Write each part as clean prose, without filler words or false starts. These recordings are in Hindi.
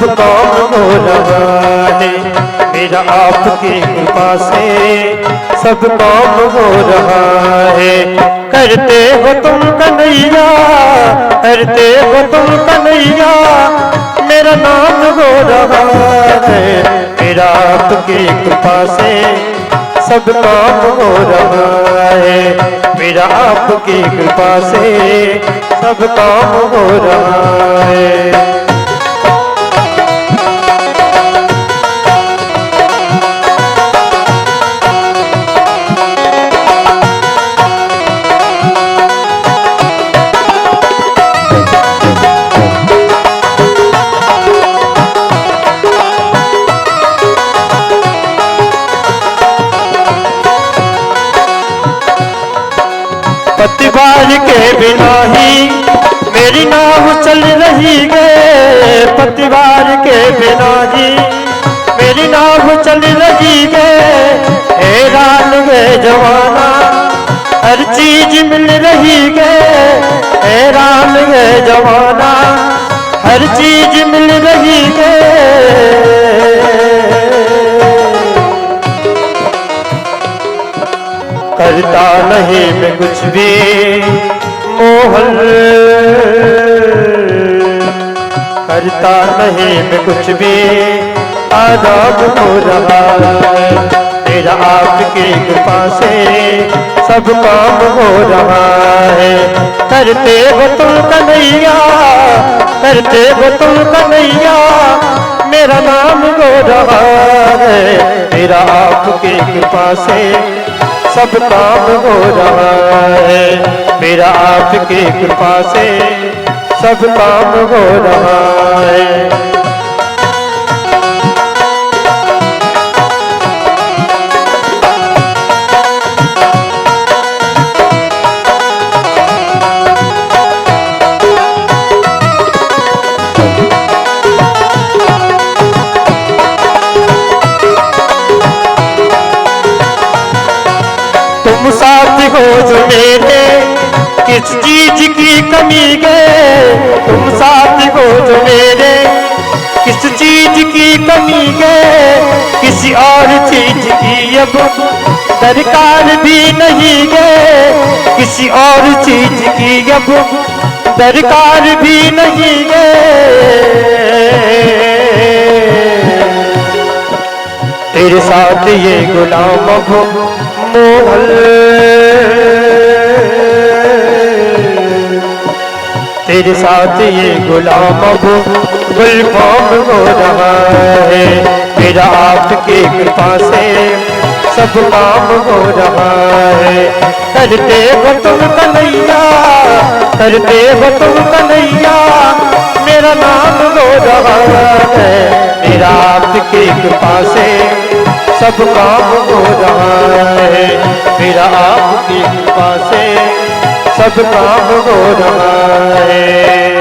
सब काम हो रहा है। मेरा आपकी कृपा से सब काम हो रहा है। करते हो तुम कन्हैया, करते हो तुम कन्हैया, मेरा नाम हो रहा है। मेरा आपकी कृपा से सब काम हो रहा है। मेरा आपकी कृपा से सब काम हो रहा है। पतिवार के बिना ही मेरी नाव चल रही है। पतिवार के बिना ही मेरी नाव चल रही है। हैरान है जवाना हर चीज मिल रही है। हैरान है जवाना हर चीज मिल रही है। करता नहीं मैं कुछ भी मोहन, करता नहीं मैं कुछ भी आराम हो रहा है। मेरा आपकी कृपा से सब काम हो रहा है। करते हो तुम कन्हैया, करते हो तुम कन्हैया, मेरा नाम हो रहा है। मेरा आपकी कृपा से सब काम हो रहा है। मेरा आपकी कृपा से सब काम हो रहा है। तुम साथ हो जो मेरे किस चीज की कमी है। तुम साथ हो जो मेरे किस चीज की कमी है। किसी और चीज की अब दरकार भी नहीं है। किसी और चीज की अब दरकार भी नहीं है। तेरे साथ ये गुलाम अब मोहन, तेरे साथ ये गुलाम अब गुलफाम हो रहा है। मेरा आपकी कृपा से सब काम हो रहा है। करते हो तुम कन्हैया, करते हो तुम कन्हैया, मेरा नाम हो रहा है। मेरा आपकी कृपा से सब काम हो रहा है। मेरा आपकी कृपा से सब काम हो रहा है।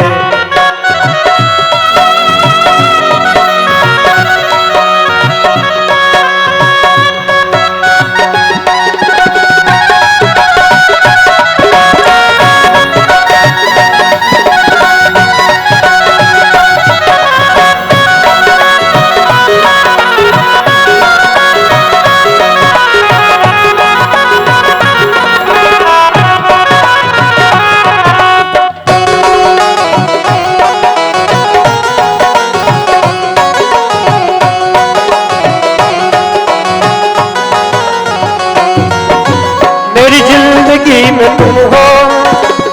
मेरी जिंदगी में तुम हो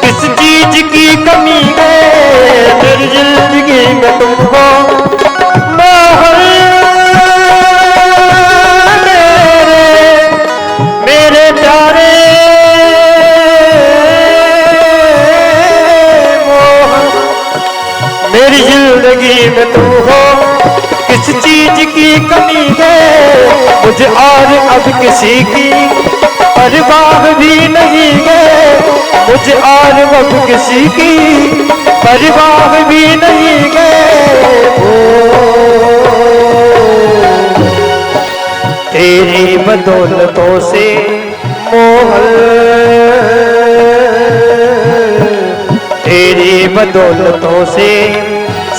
किस चीज की कमी है। मेरी जिंदगी में तुम हो मोहन, मेरे प्यारे मोहन। मेरी जिंदगी में तुम हो किस चीज की कमी है। मुझे और अब किसी की परवाह भी नहीं है। मुझे और अब किसी की परवाह भी नहीं है। तेरी बदौलतों से मोहन, तेरी बदौलतों से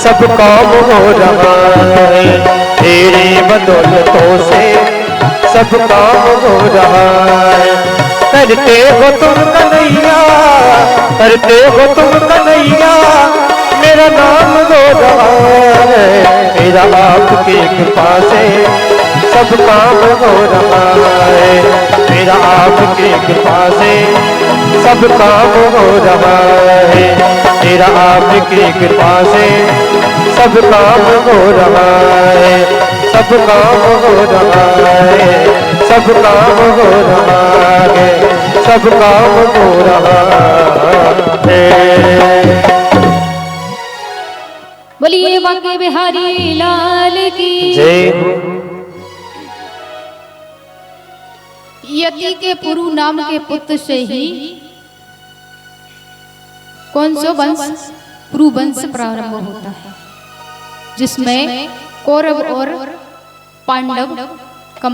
सब काम हो रहा है। तेरी बदौलतों से सब काम हो रहा है। करते हो तुम कन्हैया, करते हो तुम कन्हैया, मेरा नाम हो रहा है। मेरा आपकी कृपा से सब काम हो रहा है। मेरा आपकी कृपा से सब काम हो रहा है। मेरा आपकी कृपा से सब काम हो रहा है। सब काम हो रहा है। सब काम हो रहा है। सब काम हो रहा है। बोलिए बांके बिहारी लाल की जय। यति के पुरु नाम के पुत्र से ही कौन सो वंश, पुरु वंश प्रारंभ होता है, जिसमें कौरव और पांडव का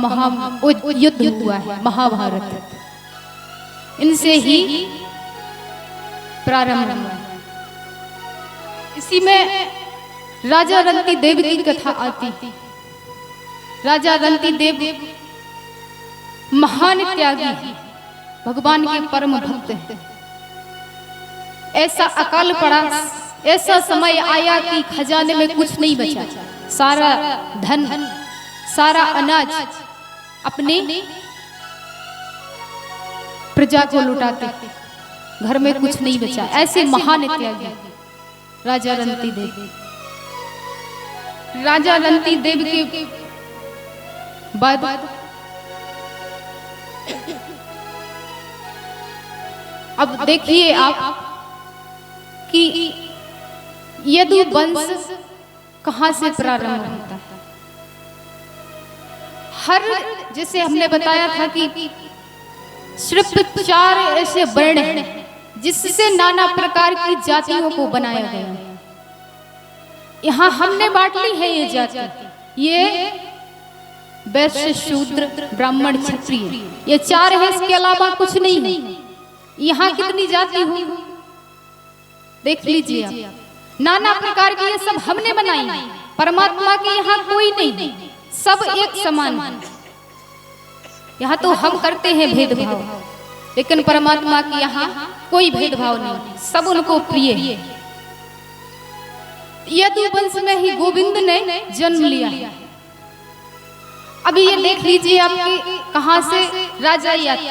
युद्ध हुआ है, महाभारत इनसे ही प्रारंभ हुआ है। इसी में राजा रंती देव की कथा आती थी। राजा रंती देव महान त्यागी है, भगवान के परम भक्त हैं। ऐसा अकाल पड़ा, ऐसा समय आया कि खजाने में कुछ नहीं बचा। सारा धन, सारा अनाज अपने प्रजा को लुटाते, घर में कुछ नहीं बचा। ऐसे महान त्यागी राजा रंती देव। राजा रंती देव के बाद अब देखिए आप कि यदु वंश कहां से प्रारंभ होता है। हर, जैसे हमने बताया था कि सिर्फ 4 ऐसे वर्ण हैं जिससे नाना प्रकार की जातियों को बनाया गया है। यहाँ हमने बांट ली है ये जाति, ये वैश्य, शूद्र, ब्राह्मण, क्षत्रिय, ये 4 है, इसके अलावा कुछ नहीं है। यहाँ कितनी जाति हुई देख लीजिए आप। नाना प्रकार की ये सब हमने बनाई। परमात्मा के यहाँ कोई नहीं, सब एक समान है। यहाँ तो हम करते हैं भेदभाव, लेकिन परमात्मा के यहाँ कोई भेदभाव नहीं, सब उनको प्रिय है। यदु वंश में ही गोविंद ने जन्म लिया है। अभी ये देख लीजिए आपके कहां से राजा यति।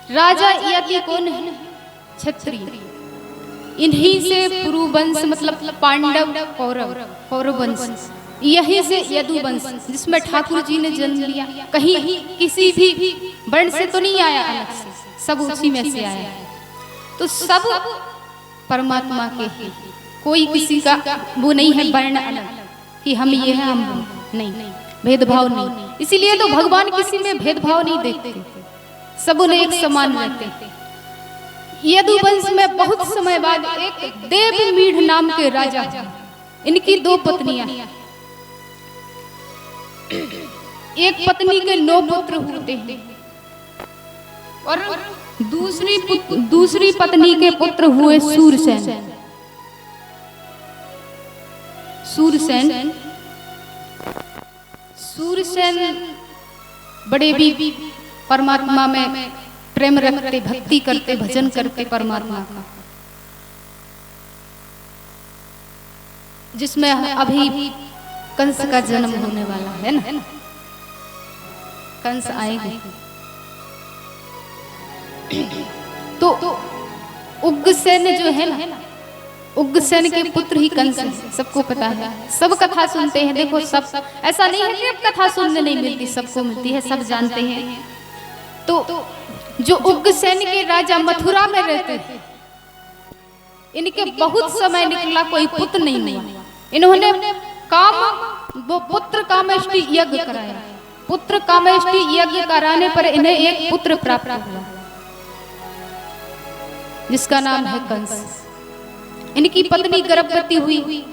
राजा यति कौन है? क्षत्रिय। इन्हीं से पुरु वंश मतलब पांडव, कौरव, कौरव वंश, यहीं से यदु वंश जिसमें ठाकुर जी ने जन्म लिया। कहीं किसी भी वर्ण से तो नहीं आया अलग से, सब उसी में से आया है। तो सब परमात्मा के ही, कोई किसी का वो नहीं है वर्ण अलग कि हम ये हैं हम वो नहीं, भेदभाव नहीं। इसीलिए तो भगवान किसी में भेदभाव नहीं देखते, सब उन्हें एक समान रहते। यदु वंश में बहुत समय बाद एक देवमीढ़ नाम के राजा, इनकी 2 पत्नियां, एक पत्नी के 9 पुत्र होते हैं और दूसरी पत्नी के पुत्र हुए सूरसेन। सूरसेन बड़े भी परमात्मा में प्रेम रखते, भक्ति करते, भजन करते परमात्मा का, जिसमें अभी कंस का जन्म होने वाला है ना। कंस आएगा तो उग्रसेन जो है ना, उग्रसेन के पुत्र ही कंस है, सबको पता है, सब कथा सुनते हैं। देखो सब, ऐसा नहीं है कि अब कथा सुनने नहीं मिलती, सबको मिलती है, सब जानते हैं। तो जो उग्रसेन के राजा मथुरा में रहते थे, इनके बहुत समय निकला, कोई पुत्र नहीं हुआ। इन्होंने वो पुत्र कामेष्टि यज्ञ कराया। पुत्र कामेष्टि यज्ञ कराने पर इन्हें एक पुत्र प्राप्त हुआ, जिसका नाम है कंस। इनकी पत्नी गर्भवती हुई।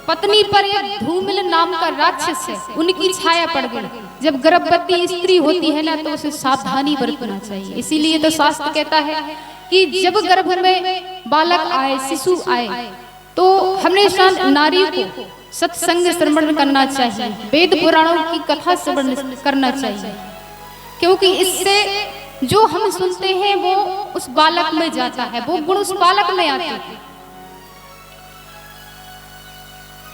पत्नी पर एक धूमिल नाम का राक्षस है, उनकी छाया पड़ गई। जब गर्भवती स्त्री होती है ना, तो उसे सावधानी बरतना चाहिए। इसीलिए तो शास्त्र कहता है कि जब गर्भ में बालक आए, शिशु आए, तो हमेशा नारी को सत्संग श्रवण करना चाहिए, वेद पुराणों की कथा श्रवण करना चाहिए, क्योंकि इससे जो हम सुनते हैं वो उस बालक में जाता है, वो गुण उस बालक में आते हैं।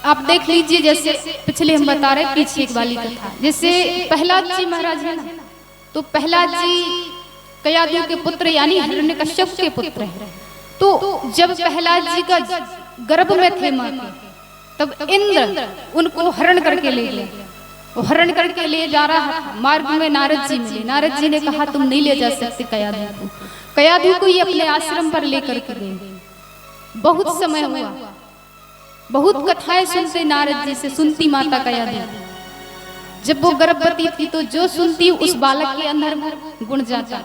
आप देख लीजिए, जैसे पिछले हम बता रहे पीछे वाली कथा, जैसे प्रहलाद जी महाराज है ना, तो प्रहलाद जी कयाधु के पुत्र यानी हिरण्यकश्यप के पुत्र हैं। तो जब प्रहलाद जी का गर्भ में थे मां के, तब इंद्र उनको हरण करके ले गए। वो हरण करके ले जा रहा था, मार्ग में नारद जी मिले। नारद जी ने कहा तुम नहीं ले जा सकते कयाधु को। कयाधु को ये अपने आश्रम पर लेकर के गए। बहुत समय हुआ, बहुत कथाएं सुनते नारद जी से, सुनती माता कयाधु। जब वो गर्भवती थी तो जो सुनती उस बालक के अंदर गुण जाता,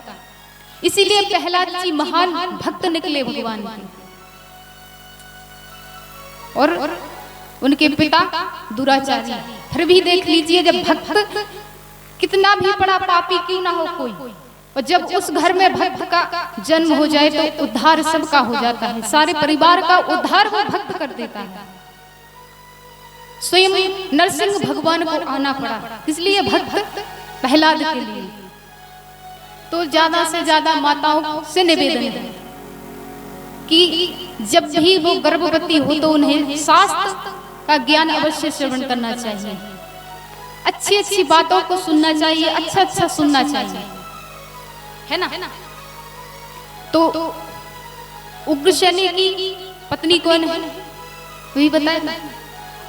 इसीलिए प्रहलाद जी महान भक्त निकले भगवान के। और उनके पिता दुराचारी, फिर भी देख लीजिए, जब भक्त कितना भी बड़ा पापी क्यों ना हो कोई, और जब उस घर में भक्त का जन्म हो जाए तो उद्धार सबका हो जाता है, सारे परिवार का उद्धार वो भक्त कर देता है। स्वयं नरसिंह भगवान को आना पड़ा, इसलिए भक्त प्रहलाद के लिए। तो ज्यादा से ज्यादा माताओं से निवेदन है कि जब भी वो गर्भवती हो तो उन्हें शास्त्र का ज्ञान अवश्य श्रवण करना चाहिए, अच्छी अच्छी बातों को सुनना चाहिए, अच्छा अच्छा सुनना चाहिए, है ना। तो उग्रसेनी की पत्नी कौन है वही बताए।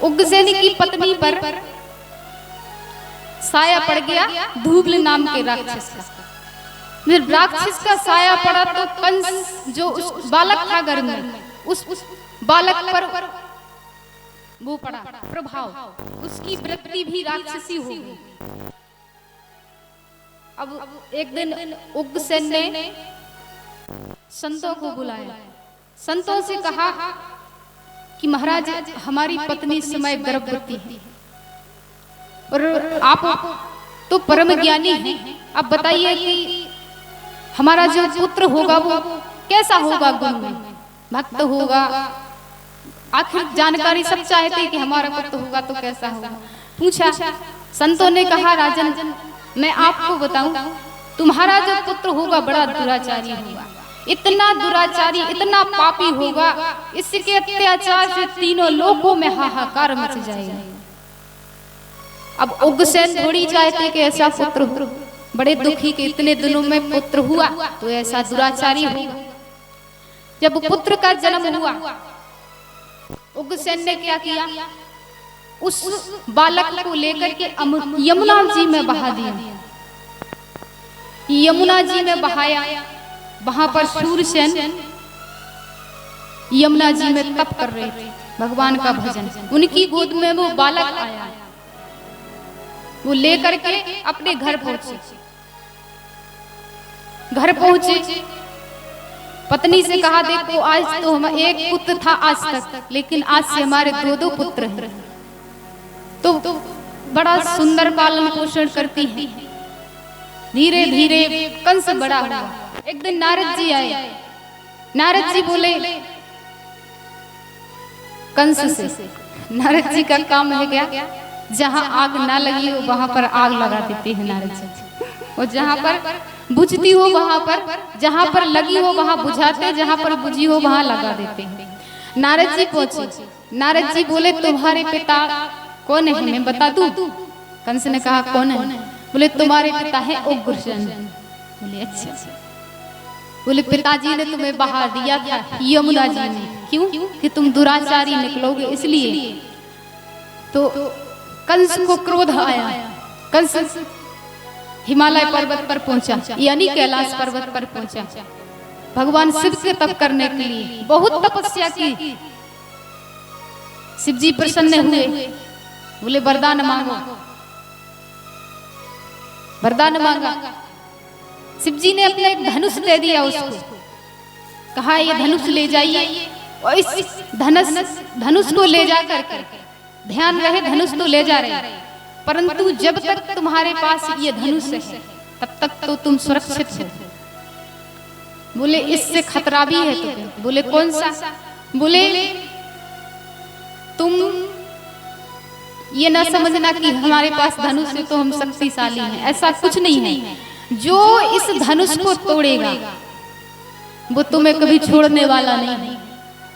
उग्रसेनी की पत्नी पर साया पड़ गया धूबल नाम के राक्षस का। जब राक्षस का साया पड़ा तो कंस जो उस बालक था घर में, उस बालक पर वो पड़ा प्रभाव, उसकी वृत्ति भी राक्षसी हो गई। अब एक दिन उग्रसेन ने संतों को बुलाया, संतों से कहा कि महाराज हमारी पत्नी इस समय गर्भवती है और आप तो परम ज्ञानी हैं, अब बताइए कि हमारा जो पुत्र होगा वो कैसा होगा, गुण में भक्त होगा, आखिर जानकारी सब चाहते कि हमारा पुत्र होगा तो कैसा होगा। पूछा, संतों ने कहा राजन मैं आपको बताऊं, तुम्हारा जो पुत्र होगा बड़ा दुराचारी होगा, इतना दुराचारी, इतना पापी होगा, इसके अत्याचार से तीनों लोकों में हाहाकार मच जाएगा। अब उग्रसेन थोड़ी चाहते कि ऐसा पुत्र हो, बड़े दुखी के इतने दिनों में पुत्र हुआ तो ऐसा दुराचारी होगा। जब पुत्र का जन्म हुआ, उग्रसेन ने क्या किया, उस बालक को लेकर के यमुना जी में बहा दिया। यमुना जी में बहाया, वहां पर शूरसेन यमुना जी में तप कर रहे थे, भगवान का भजन। उनकी गोद में वो बालक आया, वो लेकर के अपने घर पहुंचे। घर पहुंचे, पत्नी से कहा देखो आज तो हम एक पुत्र था आज तक, लेकिन आज से हमारे दो दो पुत्र हैं। तो बड़ा सुंदर पालन पोषण करती है। धीरे धीरे कंस बड़ा हुआ। एक दिन नारद जी आए, नारद जी बोले कंस से, नारद जी का काम है क्या, जहां आग ना लगी हो वहां पर आग लगा देते हैं नारद जी, और जहां पर बुझती हो वहां पर, जहां पर लगी हो वहां बुझाते, जहां पर बुझी हो वहां लगा देते हैं। नारद जी पहुंचे, नारद जी बोले तुम्हारे पिता कौन है, मैं बता दूं। कंस ने कहा कौन है, बोले तुम्हारे पिता है उग्रसेन। बोले अच्छा। बोले पिताजी ने तुम्हें बहा दिया था यमुना जी ने, क्यों कि तुम दुराचारी निकलोगे इसलिए। तो कंस को क्रोध आया, कंस हिमालय पर्वत पर पहुंचा, यानी कैलाश पर्वत पर पहुंचा, भगवान शिव के तप करने के लिए बहुत तपस्या की। शिव जी प्रसन्न हुए, बोले वरदान मांगो, वरदान मांगा। शिव जी ने अपने एक धनुष दे दिया उसको, कहा ये धनुष ले जाइए और इस धनुष को ले जा करके, ध्यान रहे धनुष तो ले जा रहे, परंतु जब तक तुम्हारे पास ये धनुष है तब तक तो तुम सुरक्षित हो। बोले इससे खतरा भी है तुम्हें। बोले कौन सा, बोले तुम ये ना समझना कि हमारे पास धनुष है तो हम शक्तिशाली हैं, ऐसा कुछ नहीं है। जो इस धनुष को तोड़ेगा वो तुम्हें कभी छोड़ने वाला नहीं,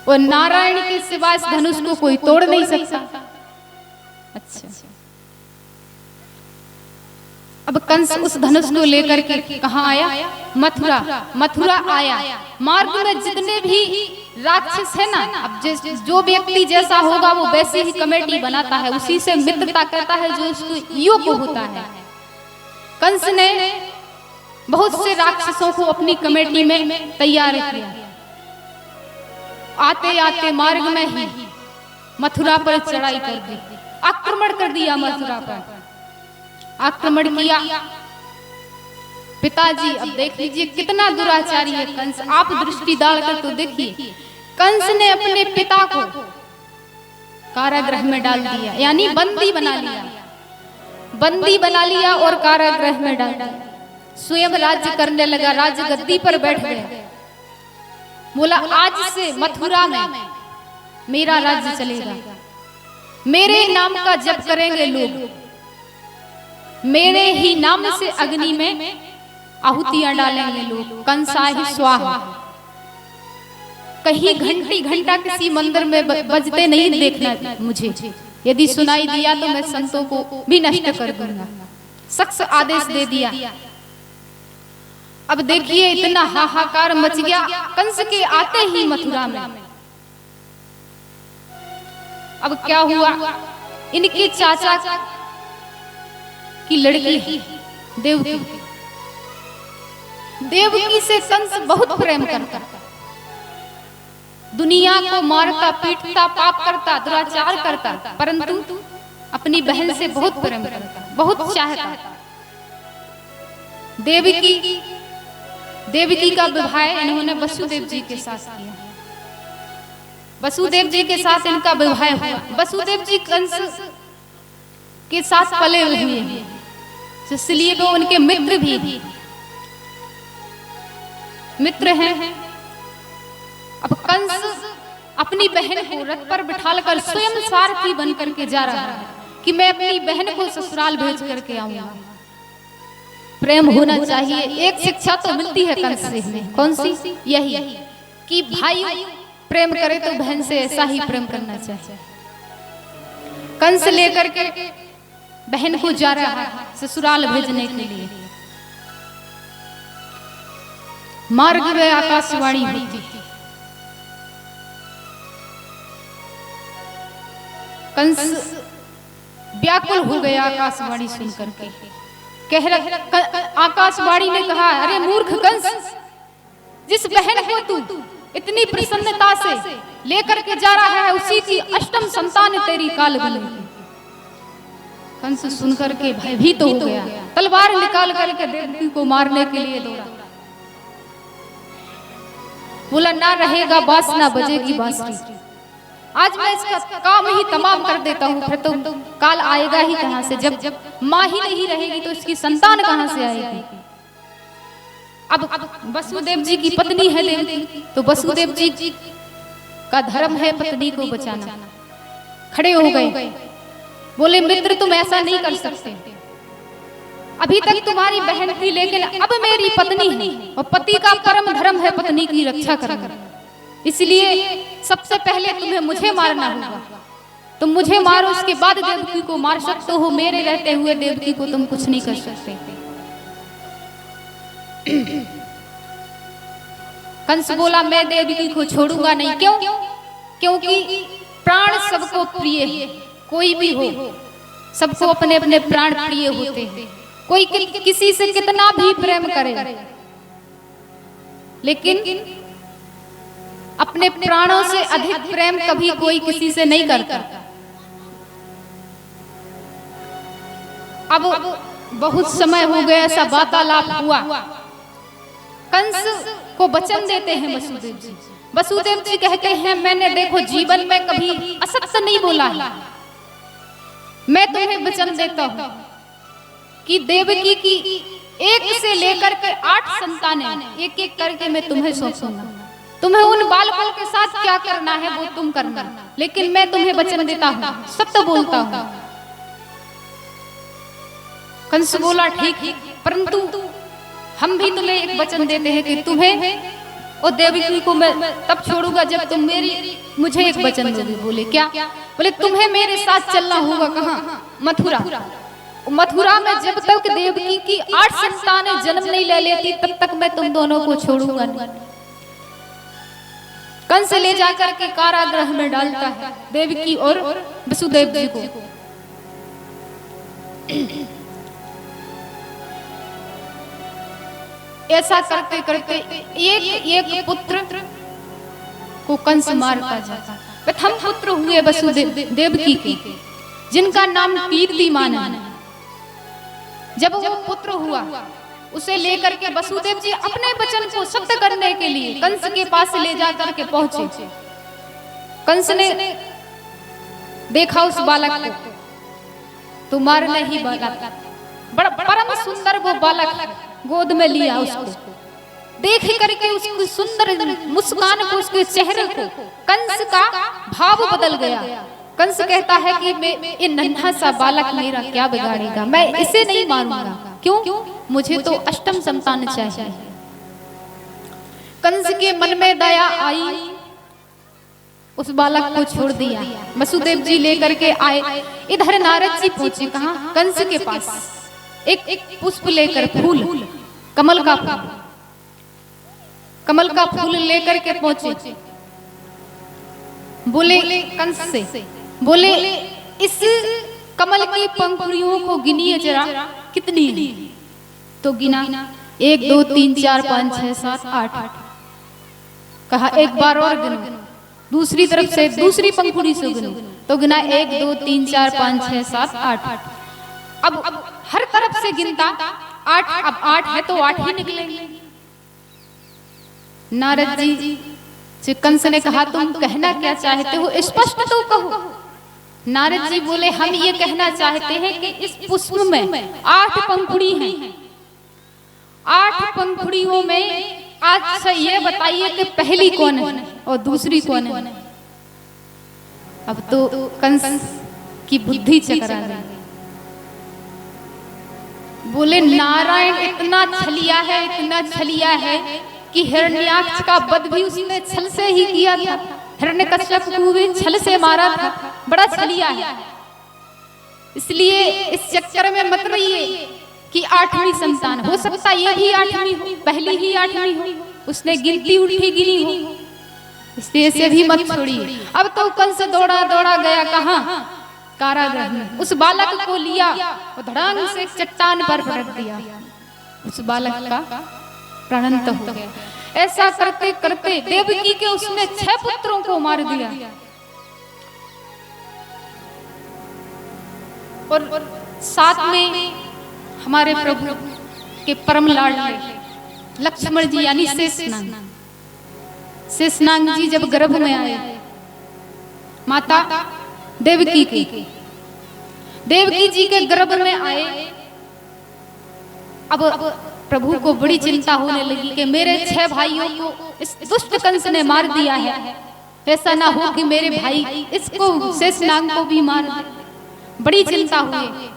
और नारायण के सिवा इस धनुष को कोई तोड़ नहीं सकता। अच्छा, अब कंस उस धनुष को लेकर के कहाँ आया? मथुरा आया। मार्ग में जितने भी राक्षस है ना, अब जो व्यक्ति जैसा होगा वो वैसी ही कमेटी बनाता है, उसी से मित्रता करता है जो उसको योग्य होता है। कंस ने बहुत से राक्षसों को अपनी कमेटी में तैयार किया। आते आते मार्ग में ही मथुरा पर चढ़ाई कर दी, आक्रमण कर दिया। मथुरा पर आक्रमण किया। पिताजी, अब देख लीजिए कितना दुराचारी है कंस। आप दृष्टि डालकर तो देखिए, कंस ने अपने पिता को कारागृह में डाल दिया, यानी बंदी बना लिया और कारागृह में डाल दिया। स्वयं राज्य करने लगा, राज गद्दी पर बैठ गया। बोला आज से मथुरा में मेरा राज्य चलेगा, मेरे नाम का जप करेंगे लोग, मेरे ही नाम से अग्नि में आहुतियां डालेंगे लोग। कंसाहि स्वाहा। कहीं घंटा किसी मंदिर में बजते नहीं देखना मुझे, यदि सुनाई दिया तो मैं संतों को भी नष्ट कर दूंगा। सख्त आदेश दे दिया। अब देखिए इतना हाहाकार मच गया कंस के आते ही मथुरा में। अब क्या हुआ? इनके चाचा की लड़की देवकी से कंस बहुत प्रेम करता, दुनिया को मारता पीटता पाप करता दुराचार करता, परंतु अपनी बहन से बहुत प्रेम करता, बहुत चाहता। देवकी का विवाह इन्होंने वसुदेव जी के साथ किया। वसुदेव जी के साथ इनका विवाह हुआ। वसुदेव जी कंस के साथ पले हुए हैं, इसलिए वो उनके मित्र हैं। अब कंस अपनी बहन को रथ पर बिठाकर स्वयं सारथी बन करके जा रहा है कि मैं अपनी बहन को ससुराल भेज करके आऊंगा। प्रेम होना चाहिए। एक शिक्षा तो मिलती है कंस से हमें, कौन सी? यही कि भाई प्रेम करे तो बहन से ऐसा ही प्रेम करना चाहिए। कंस लेकर के बहन को जा रहा है ससुराल भेजने के लिए। मार्ग में आकाशवाणी होती है। कंस व्याकुल हो गया आकाशवाणी सुनकर के। कह रहा, आकाशवाणी ने कहा, अरे मूर्ख कंस, जिस बहन को तू इतनी प्रसन्नता से लेकर के जा रहा है उसी की अष्टम संतान तेरी काल बनेगी। कंस सुनकर के भयभीत हो गया, तलवार निकाल करके देवकी को मारने के लिए दौड़ा। बोला ना रहेगा बांस ना बजेगी बांसुरी। आज मैं इसका काम ही तमाम कर देता हूँ, फिर तो काल आएगा ही कहाँ से? जब माँ ही नहीं रहेगी तो इसकी संतान कहाँ से आएगी? अब वसुदेव जी की पत्नी है देवकी, तो वसुदेव जी का धर्म है पत्नी को बचाना। खड़े हो गए, बोले मित्र तुम ऐसा नहीं कर सकते, अभी तक तुम्हारी बहन थी लेकिन अब मेरी पत्नी है और पति का परम धर्म है पत्नी की रक्षा करना। इसलिए सबसे पहले तुम्हें मुझे मारना होगा। तुम मुझे मारो, उसके बाद देवकी को मार सकते हो। मेरे रहते हुए देवकी को तुम कुछ नहीं कर सकते। कंस बोला मैं देवकी को छोड़ूंगा नहीं। क्यों? क्योंकि प्राण सबको प्रिय है। कोई भी हो, सबको अपने अपने प्राण प्रिय होते हैं। कोई किसी से कितना भी प्रेम करे, लेकिन अपने प्राणों से अधिक प्रेम कभी कोई किसी से नहीं करता। अब बहुत समय हो गया, ऐसा वार्तालाप हुआ। कंस को वचन देते हैं वसुदेव जी। वसुदेव जी कहते हैं मैंने देखो जीवन में कभी असत्य नहीं बोला है। मैं तुम्हें वचन देता हूं कि देवकी की 1 से लेकर के 8 संतानें एक एक करके मैं तुम्हें सौंपूंगा। तुम्हें उन बालकों के साथ क्या करना है वो तुम करना, लेकिन मैं तुम्हें वचन देता हूं, सत्य बोलता हूं। कंस बोला ठीक है, परंतु हम भी तुम्हें एक वचन देते हैं कि तुम्हें और देवकी को मैं तब छोड़ूंगा जब तुम मुझे एक वचन दोगे। बोले क्या? बोले तुम्हें मेरे साथ चलना होगा। कहाँ? मथुरा। मथुरा में जब तक देवकी की 8 संतानें जन्म नहीं ले लेती तब तक मैं तुम दोनों को छोड़ूंगा नहीं। कंस ले जाकर के कारागृह में डालता है देवकी और वसुदेव जी को। ऐसा करते करते एक एक पुत्र को कंस मारता जाता। प्रथम पुत्र हुए वसुदेव देवकी के, जिनका नाम कीर्तिमान है। जब वो पुत्र हुआ उसे लेकर के वसुदेव जी अपने वचन को सत्य करने के लिए कंस के पास ले जाकर के पहुंचे। कंस ने देखा उस बालक को तो मारने ही बालक, बड़ा परम सुंदर वो बालक, गोद में लिया उसको। देख करके उसकी सुंदर मुस्कान को, उसके चेहरे को कंस का भाव बदल गया। कंस कहता है कि ये नन्हा सा बालक मेरा क्या बिगाड़ेगा, मैं इसे नहीं मारूंगा। क्यों? मुझे तो अष्टम संतान चाहिए। कंस के मन में दया आई, उस बालक को छोड़ दिया। वसुदेव जी लेकर के आए। इधर नारद जी पहुंचे। कहाँ? कंस के पास। एक पुष्प लेकर, फूल, कमल का फूल, कमल का फूल लेकर के पहुंचे। बोले कंस से, बोले इस कमल की पंखुड़ियों को गिनिए जरा, कितनी है? तो गिना 1 2 3 4 5 6 7 8। कहा एक बार और गिनो। दूसरी तरफ से दूसरी पंखुड़ी से गिनो तो गिना 1 2 3 4 5 6 7 8। अब हर तरफ से गिनता 8। अब 8 है तो 8 ही निकलेंगे। नारद जी कंस ने कहा तुम कहना क्या चाहते हो, स्पष्ट तो कहो। नारद जी बोले हम ये कहना चाहते हैं कि इस पुष्प में 8 पंखुड़ी हैं। 8 पंखुड़ियों में आज से ये बताइए कि पहली कौन है और दूसरी कौन है। अब तो कंस की बुद्धि चकरा गई। बोले नारायण इतना छलिया है, इतना छलिया है कि हिरण्याक्ष का वध भी उसने छल से ही किया था। हिरण्यकश्यप को भी छल से मारा था। बड़ा छलिया है, इसलिए इस चक्कर में मत रहिए कि 8वीं संतान हो सकता ये भी 8वीं हो, पहली ही 8वीं हो, उसने गिनती उल्टी गिनी हो, इसलिए इसे भी मत छोड़िए। अब तो कंस दौड़ा दौड़ा गया। कहाँ? कारागृह में। उस बालक को लिया और धड़ांग से एक चट्टान पर पटक दिया। उस बालक का प्राणंत हो गया। ऐसा करते करते देवकी के उसने 6 पुत्रों को मार दिया। और साथ में हमारे प्रभु के परम लाडले लक्ष्मण जी यानी शेषनाग, शेषनाग जी जब गर्भ में आए माता देवकी जी के गर्भ में आए। अब प्रभु को बड़ी चिंता होने लगी कि मेरे 6 भाइयों को इस दुष्ट कंस ने मार दिया है, ऐसा ना हो कि मेरे भाई इसको शेषनाग को भी मार दे। बड़ी चिंता हुई।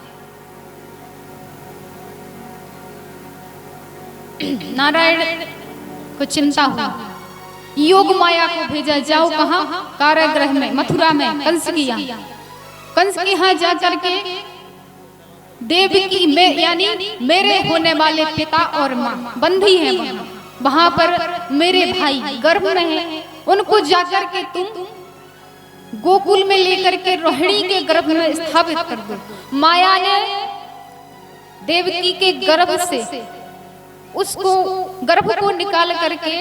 नारायण को चिंता हुई। योग माया को भेजा, जाओ कहाँ? कारागृह में, मथुरा में, कंस की यहाँ। कंस के यहाँ जा करके देवकी में यानी मेरे होने वाले पिता और माँ बंधी है वहां पर मेरे भाई गर्भ में हैं, उनको जाकर के तुम गोकुल में लेकर के रोहिणी के गर्भ में स्थापित कर दो। माया ने देवकी के गर्भ से उसको गर्भ को निकाल करके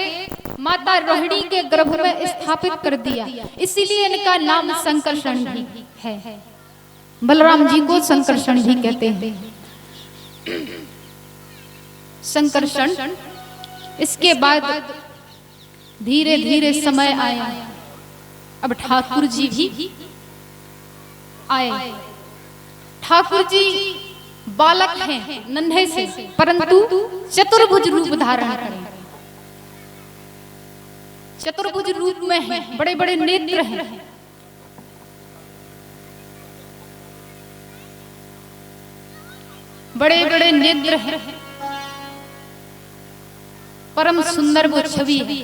माता रोहिणी के गर्भ में स्थापित कर दिया, इसीलिए इनका नाम संकर्षण भी है। बलराम जी को संकर्षण भी कहते हैं। संकर्षण। इसके बाद धीरे धीरे समय आया। अब ठाकुर जी भी आए। ठाकुर जी बालक हैं नन्हे से, परंतु चतुर्भुज रूप धारण करें। चतुर्भुज रूप में हैं, बड़े बड़े नेत्र हैं। बड़े बड़े नेत्र हैं, परम सुंदर वो छवि है,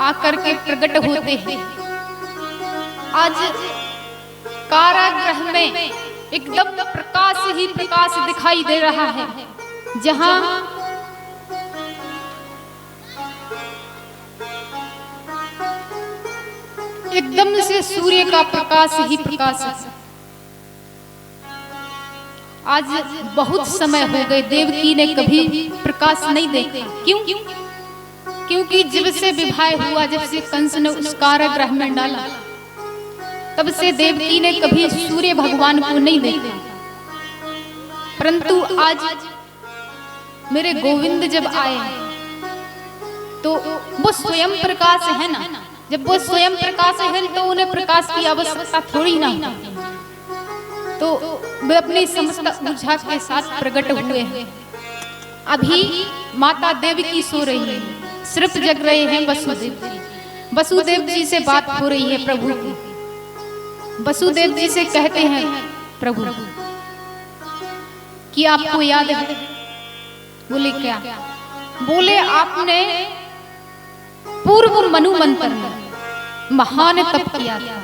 आकर के प्रकट होते हैं। आज कारागृह में एकदम प्रकाश ही प्रकाश दिखाई दे रहा है, जहां एकदम से सूर्य का प्रकाश ही प्रकाश है। आज बहुत समय हो गए देवकी ने कभी प्रकाश नहीं देखा। क्यों? क्योंकि जब से विवाह हुआ, जब से कंस ने उस कारागृह में डाला, तब से देवकी ने कभी सूर्य भगवान को नहीं देखा। परंतु आज मेरे गोविंद जब आए तो वो स्वयं प्रकाश है ना, जब वो स्वयं प्रकाश है तो उन्हें प्रकाश की आवश्यकता थोड़ी ना, तो वे अपनी समस्त ऊर्जा के साथ प्रकट हुए हैं। अभी माता देवकी सो रही है, सिर्फ जग रहे हैं वसुदेव जी। वसुदेव जी से बात हो रही है प्रभु की। वसुदेव जी से कहते हैं प्रभु कि आपको याद है? बोले क्या? बोले आपने पूर्व मनु मंत्र में महान तप किया था,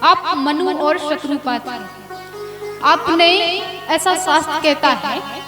आप मनु और शत्रुपात थे। आपने, ऐसा शास्त्र कहता है